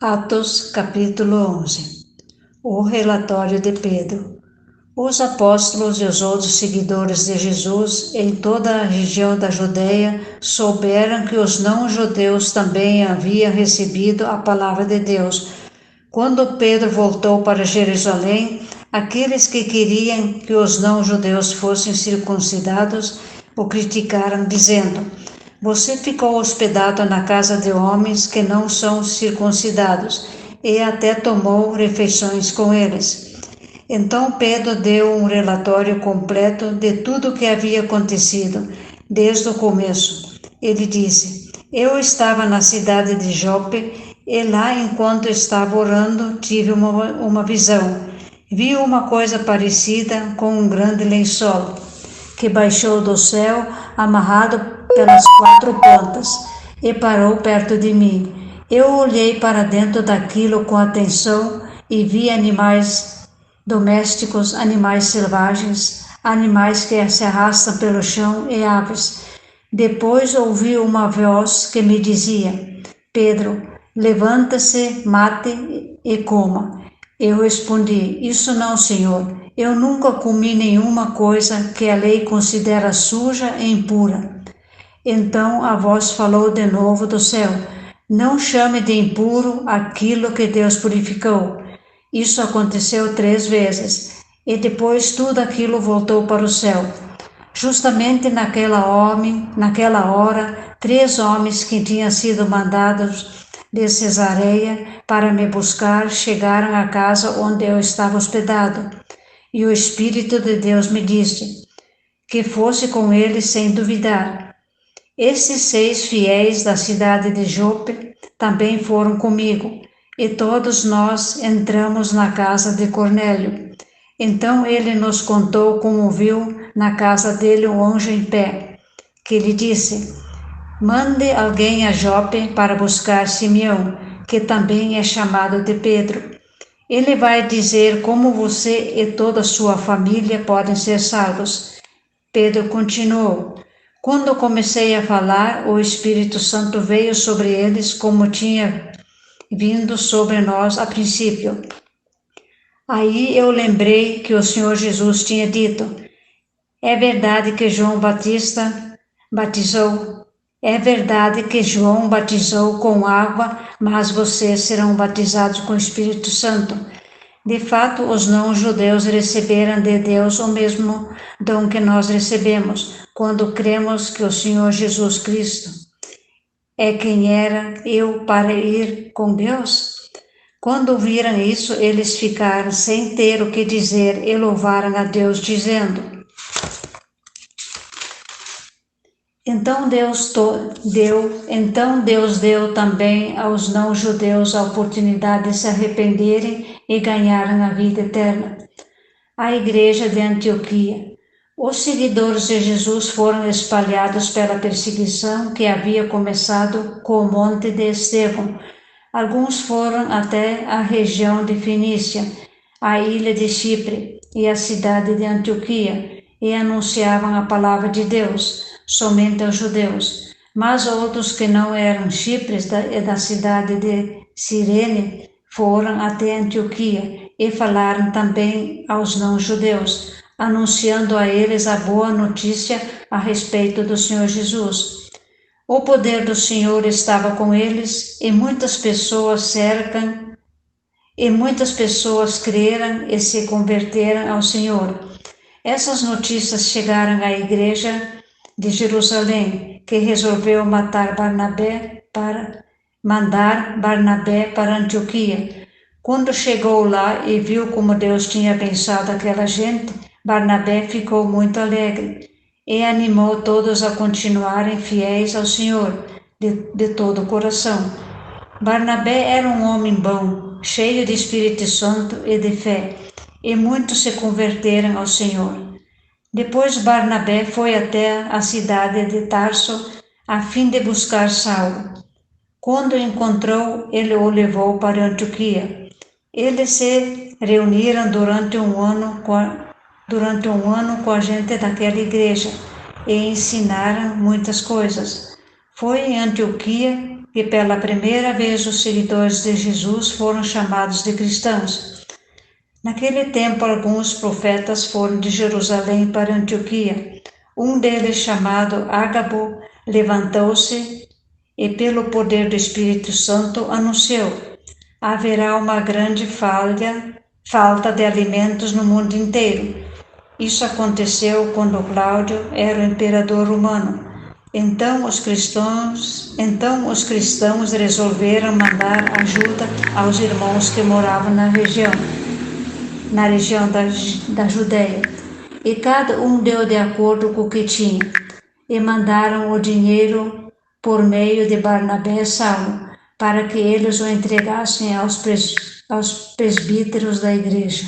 Atos capítulo 11. O relatório de Pedro. Os apóstolos e os outros seguidores de Jesus em toda a região da Judeia souberam que os não-judeus também haviam recebido a palavra de Deus. Quando Pedro voltou para Jerusalém, aqueles que queriam que os não-judeus fossem circuncidados o criticaram, dizendo: "Você ficou hospedado na casa de homens que não são circuncidados e até tomou refeições com eles." Então Pedro deu um relatório completo de tudo o que havia acontecido, desde o começo. Ele disse: "Eu estava na cidade de Jope e lá, enquanto estava orando, tive uma visão. Vi uma coisa parecida com um grande lençol que baixou do céu, amarrado pelas quatro pontas, e parou perto de mim. Eu olhei para dentro daquilo com atenção e vi animais domésticos, animais selvagens, animais que se arrastam pelo chão e aves. Depois ouvi uma voz que me dizia: Pedro, levanta-se, mate e coma." Eu respondi: "Isso não, Senhor. Eu nunca comi nenhuma coisa que a lei considera suja e impura." Então a voz falou de novo do céu: "Não chame de impuro aquilo que Deus purificou." Isso aconteceu 3 vezes, e depois tudo aquilo voltou para o céu. Justamente naquela hora, 3 homens que tinham sido mandados de Cesareia para me buscar chegaram à casa onde eu estava hospedado, e o Espírito de Deus me disse que fosse com eles sem duvidar. Esses 6 fiéis da cidade de Jope também foram comigo, e todos nós entramos na casa de Cornélio. Então ele nos contou como viu na casa dele um anjo em pé, que lhe disse: "Mande alguém a Jope para buscar Simeão, que também é chamado de Pedro. Ele vai dizer como você e toda a sua família podem ser salvos." Pedro continuou: "Quando comecei a falar, o Espírito Santo veio sobre eles como tinha vindo sobre nós a princípio. Aí eu lembrei que o Senhor Jesus tinha dito: É verdade que João batizou com água, mas vocês serão batizados com o Espírito Santo." De fato, os não-judeus receberam de Deus o mesmo dom que nós recebemos, quando cremos que o Senhor Jesus Cristo é quem era eu para ir com Deus. Quando viram isso, eles ficaram sem ter o que dizer e louvaram a Deus, dizendo: Então Deus deu também aos não-judeus a oportunidade de se arrependerem e ganharem a vida eterna. A igreja de Antioquia. Os seguidores de Jesus foram espalhados pela perseguição que havia começado com o monte de Estevão. Alguns foram até a região de Fenícia, a ilha de Chipre e a cidade de Antioquia, e anunciavam a palavra de Deus somente aos judeus. Mas outros que não eram Chipres e da cidade de Cirene foram até Antioquia e falaram também aos não-judeus, anunciando a eles a boa notícia a respeito do Senhor Jesus. O poder do Senhor estava com eles, e muitas pessoas creram e se converteram ao Senhor. Essas notícias chegaram à igreja de Jerusalém, que resolveu mandar Barnabé para Antioquia. Quando chegou lá e viu como Deus tinha abençoado aquela gente, Barnabé ficou muito alegre e animou todos a continuarem fiéis ao Senhor de todo o coração. Barnabé era um homem bom, cheio de Espírito Santo e de fé, e muitos se converteram ao Senhor. Depois Barnabé foi até a cidade de Tarso a fim de buscar Saulo. Quando o encontrou, ele o levou para Antioquia. Eles se reuniram durante um ano com a gente daquela igreja e ensinaram muitas coisas. Foi em Antioquia que pela primeira vez os seguidores de Jesus foram chamados de cristãos. Naquele tempo, alguns profetas foram de Jerusalém para Antioquia. Um deles, chamado Ágabo, levantou-se e, pelo poder do Espírito Santo, anunciou: haverá uma grande falta de alimentos no mundo inteiro. Isso aconteceu quando Cláudio era o imperador romano. Então os cristãos resolveram mandar ajuda aos irmãos que moravam na região da Judéia. E cada um deu de acordo com o que tinha. E mandaram o dinheiro por meio de Barnabé e Saulo, para que eles o entregassem aos presbíteros da igreja.